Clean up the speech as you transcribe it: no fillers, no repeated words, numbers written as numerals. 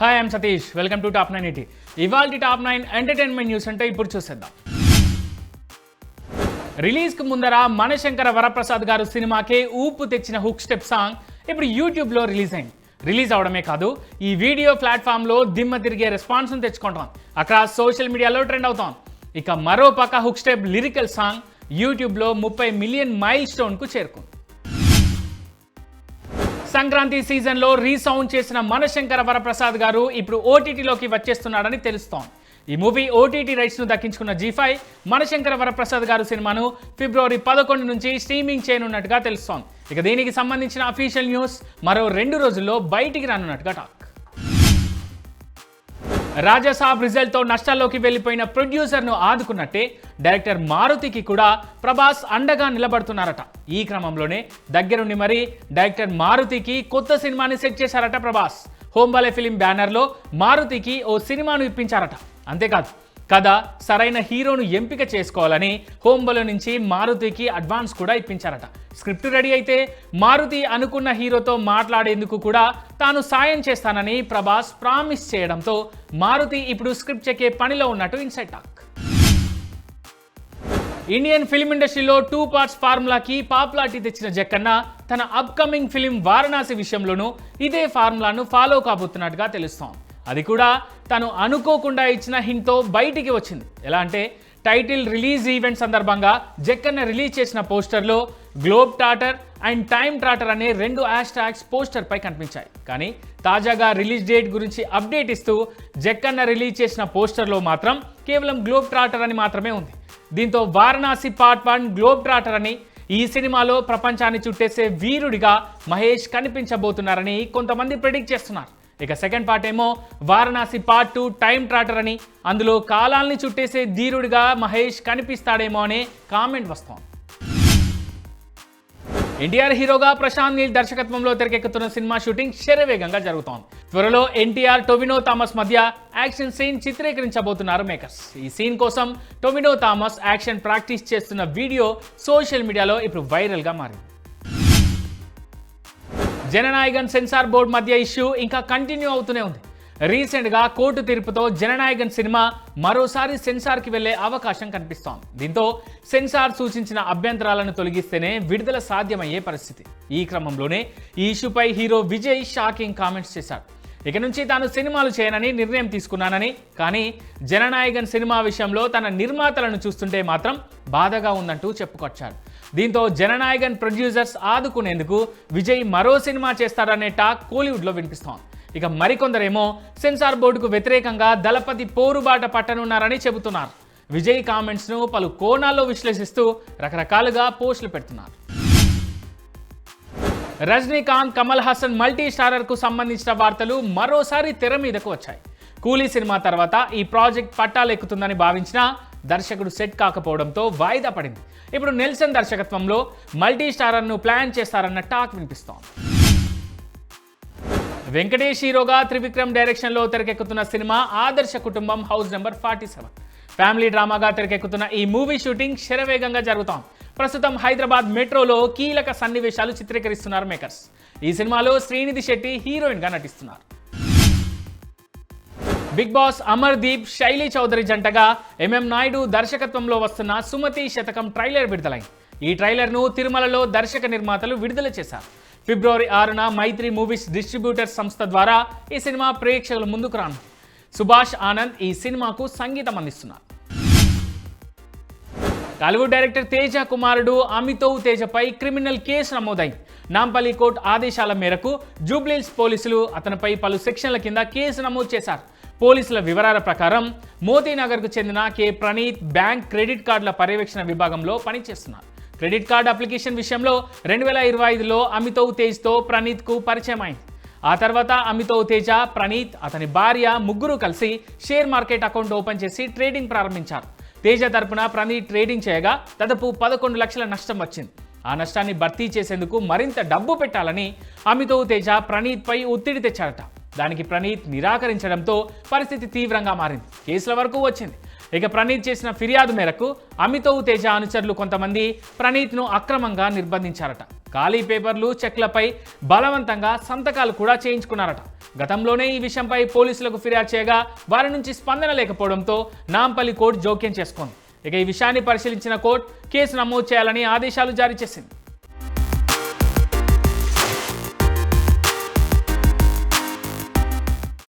Hi I'm Satish, welcome to top 9 80. ఇవాల్టి top 9 entertainment news అంటే ఇప్పుడు చూసేద్దాం. రిలీజ్కి ముందర మనశంకర వరప్రసాద్ గారు సినిమాకే ఊపు తెచ్చిన హుక్ స్టెప్ సాంగ్ ఇప్పుడు యూట్యూబ్లో రిలీజ్ అయింది. రిలీజ్ అవడమే కాదు, ఈ వీడియో ప్లాట్ఫామ్లో దిమ్మ తిరిగే రెస్పాన్స్ను తెచ్చుకుంటాం, అక్కడ సోషల్ మీడియాలో ట్రెండ్ అవుతాం. ఇక మరో పక్క హుక్ స్టెప్ లిరికల్ సాంగ్ యూట్యూబ్లో 30 మిలియన్ మైల్ స్టోన్కు చేరుకుంది. సంక్రాంతి సీజన్లో రీసౌండ్ చేసిన మనశంకర వరప్రసాద్ గారు ఇప్పుడు ఓటీటీలోకి వచ్చేస్తున్నాడని తెలుస్తోంది. ఈ మూవీ ఓటీటీ రైట్స్ను దక్కించుకున్న జీ5 మనశంకర వరప్రసాద్ గారు సినిమాను ఫిబ్రవరి 11 నుంచి స్ట్రీమింగ్ చేయనున్నట్టుగా తెలుస్తోంది. ఇక దీనికి సంబంధించిన అఫీషియల్ న్యూస్ మరో 2 రోజుల్లో బయటికి రానున్నట్టుగా టాక్. రాజాసాబ్ రిజల్ట్తో నష్టాల్లోకి వెళ్లిపోయిన ప్రొడ్యూసర్ను ఆదుకున్నట్టే డైరెక్టర్ మారుతికి కూడా ప్రభాస్ అండగా నిలబడుతున్నారట. ఈ క్రమంలోనే దగ్గరుండి మరి డైరెక్టర్ మారుతికి కొత్త సినిమాని సెట్ చేశారట ప్రభాస్. హోంబాలే ఫిలిం బ్యానర్లో మారుతికి ఓ సినిమాను ఇప్పించారట. అంతేకాదు, కథ సరైన హీరోను ఎంపిక చేసుకోవాలని హోంబాలే నుంచి మారుతికి అడ్వాన్స్ కూడా ఇప్పించారట. స్క్రిప్ట్ రెడీ అయితే మారుతి అనుకున్న హీరోతో మాట్లాడేందుకు కూడా తాను సాయం చేస్తానని ప్రభాస్ ప్రామిస్ చేయడంతో మారుతి ఇప్పుడు స్క్రిప్ట్ చెక్కే పనిలో ఉన్నట్టు ఇన్సైడ్ టాక్. ఇండియన్ ఫిల్మ్ ఇండస్ట్రీలో 2 పార్ట్స్ ఫార్ములాకి పాపులారిటీ తెచ్చిన జక్కన్న తన అప్కమింగ్ ఫిలిం వారణాసి విషయంలోనూ ఇదే ఫార్ములాను ఫాలో కాబోతున్నట్టుగా తెలుస్తోంది. అది కూడా తను అనుకోకుండా ఇచ్చిన హింట్తో బయటికి వచ్చింది. ఎలా అంటే, టైటిల్ రిలీజ్ ఈవెంట్ సందర్భంగా జక్కన్న రిలీజ్ చేసిన పోస్టర్లో globe trotter and time trotter అనే 2 హ్యాష్ ట్యాగ్స్ పోస్టర్ పై కనిపించాయి. కానీ తాజాగా రిలీజ్ డేట్ గురించి అప్డేట్ ఇస్తూ జక్కన్న రిలీజ్ చేసిన పోస్టర్లో మాత్రం కేవలం గ్లోబ్ ట్రాటర్ అని మాత్రమే ఉంది. దీంతో వారణాసి పార్ట్ 1 గ్లోబ్ ట్రాటర్ అని, ఈ సినిమాలో ప్రపంచాన్ని చుట్టేసే వీరుడిగా మహేష్ కనిపించబోతున్నారని కొంతమంది ప్రెడిక్ట్ చేస్తున్నారు. ఇక సెకండ్ పార్ట్ ఏమో వారణాసి పార్ట్ 2 టైమ్ ట్రాటర్ అని, అందులో కాలాల్ని చుట్టేసే ధీరుడిగా మహేష్ కనిపిస్తాడేమో అనే కామెంట్ వస్తోంది. ఎన్టీఆర్ హీరోగా ప్రశాంత్ నీల్ దర్శకత్వంలో తెరకెక్కుతున్న సినిమా షూటింగ్ శరవేగంగా జరుగుతోంది. త్వరలో ఎన్టీఆర్ టొవినో థామస్ మధ్య యాక్షన్ సీన్ చిత్రీకరించబోతున్నారు మేకర్స్. ఈ సీన్ కోసం టొవినో థామస్ యాక్షన్ ప్రాక్టీస్ చేస్తున్న వీడియో సోషల్ మీడియాలో ఇప్పుడు వైరల్గా మారింది. జననాయగన్ సెన్సార్ బోర్డు మధ్య ఇష్యూ ఇంకా కంటిన్యూ అవుతూనే ఉంది. రీసెంట్గా కోర్టు తీర్పుతో జననాయగన్ సినిమా మరోసారి సెన్సార్కి వెళ్లే అవకాశం కనిపిస్తోంది. దీంతో సెన్సార్ సూచించిన అభ్యంతరాలను తొలగిస్తేనే విడుదల సాధ్యమయ్యే పరిస్థితి. ఈ క్రమంలోనే ఈ ఇష్యూపై హీరో విజయ్ షాకింగ్ కామెంట్స్ చేశాడు. ఇక నుంచి తాను సినిమాలు చేయనని నిర్ణయం తీసుకున్నానని, కానీ జననాయగన్ సినిమా విషయంలో తన నిర్మాతలను చూస్తుంటే మాత్రం బాధగా ఉందంటూ చెప్పుకొచ్చాడు. దీంతో జననాయగన్ ప్రొడ్యూసర్స్ ఆదుకునేందుకు విజయ్ మరో సినిమా చేస్తారనే టాక్ కోలీవుడ్లో వినిపిస్తోంది. ఇక మరికొందరేమో సెన్సార్ బోర్డుకు వ్యతిరేకంగా దళపతి పోరుబాట పట్టనున్నారని చెబుతున్నారు. విజయ్ కామెంట్స్ను పలు కోణాల్లో విశ్లేషిస్తూ రకరకాలుగా పోస్టులు పెడుతున్నారు. రజనీకాంత్, కమల్ హాసన్ మల్టీ స్టారర్కు సంబంధించిన వార్తలు మరోసారి తెర మీదకు వచ్చాయి. కూలీ సినిమా తర్వాత ఈ ప్రాజెక్ట్ పట్టాలెక్కుతుందని భావించినా దర్శకుడు సెట్ కాకపోవడంతో వాయిదా పడింది. ఇప్పుడు నెల్సన్ దర్శకత్వంలో మల్టీ స్టారర్ను ప్లాన్ చేస్తారన్న టాక్ వినిపిస్తోంది. వెంకటేష్ హీరోగా త్రివిక్రమ్ డైరెక్షన్లో తెరకెక్కుతున్న సినిమా ఆదర్శ కుటుంబం హౌస్ నెంబర్ 47. ఫ్యామిలీ డ్రామాగా తెరకెక్కుతున్న ఈ మూవీ షూటింగ్ శరవేగంగా జరుగుతోంది. ప్రస్తుతం హైదరాబాద్ మెట్రోలో కీలక సన్నివేశాలు చిత్రీకరిస్తున్నారు మేకర్స్. ఈ సినిమాలో శ్రీనిధి శెట్టి హీరోయిన్గా నటిస్తున్నారు. బిగ్ బాస్ అమర్దీప్, శైలి చౌదరి జంటగా ఎంఎం నాయుడు దర్శకత్వంలో వస్తున్న సుమతి శతకం ట్రైలర్ విడుదలైంది. ఈ ట్రైలర్ను తిరుమలలో దర్శక నిర్మాతలు విడుదల చేశారు. ఫిబ్రవరి 6న మైత్రి మూవీస్ డిస్ట్రిబ్యూటర్ సంస్థ ద్వారా ఈ సినిమా ప్రేక్షకుల ముందుకు రాను. సుభాష్ ఆనంద్ ఈ సినిమాకు సంగీతం అందిస్తున్నారు. టాలీవుడ్ డైరెక్టర్ తేజ కుమారుడు అమితవ్ తేజపై క్రిమినల్ కేసు నమోదైంది. నాంపల్లి కోర్టు ఆదేశాల మేరకు జూబ్లీహిల్స్ పోలీసులు అతనిపై పలు సెక్షన్ల కింద కేసు నమోదు చేశారు. పోలీసుల వివరాల ప్రకారం మోతీనగర్కు చెందిన కె ప్రణీత్ బ్యాంక్ క్రెడిట్ కార్డుల పర్యవేక్షణ విభాగంలో పనిచేస్తున్నారు. క్రెడిట్ కార్డు అప్లికేషన్ విషయంలో 2025లో అమితవ్ తేజ్తో ప్రణీత్కు పరిచయం అయింది. ఆ తర్వాత అమితవ్ తేజ, ప్రణీత్, అతని భార్య ముగ్గురు కలిసి షేర్ మార్కెట్ అకౌంట్ ఓపెన్ చేసి ట్రేడింగ్ ప్రారంభించారు. తేజ తరపున ప్రణీత్ ట్రేడింగ్ చేయగా దాదాపు 11 లక్షల నష్టం వచ్చింది. ఆ నష్టాన్ని భర్తీ చేసేందుకు మరింత డబ్బు పెట్టాలని అమితవ్ తేజ ప్రణీత్పై ఒత్తిడి తెచ్చారట. దానికి ప్రణీత్ నిరాకరించడంతో పరిస్థితి తీవ్రంగా మారింది. కేసుల వరకు వచ్చింది. ఇక ప్రణీత్ చేసిన ఫిర్యాదు మేరకు అమితవ్ తేజ అనుచరులు కొంతమంది ప్రణీత్ను అక్రమంగా నిర్బంధించారట. ఖాళీ పేపర్లు చెక్లపై బలవంతంగా సంతకాలు కూడా చేయించుకున్నారట. గతంలోనే ఈ విషయంపై పోలీసులకు ఫిర్యాదు చేయగా వారి నుంచి స్పందన లేకపోవడంతో నాంపల్లి కోర్టు జోక్యం చేసుకుంది. ఇక ఈ విషయాన్ని పరిశీలించిన కోర్టు కేసు నమోదు చేయాలని ఆదేశాలు జారీ చేసింది.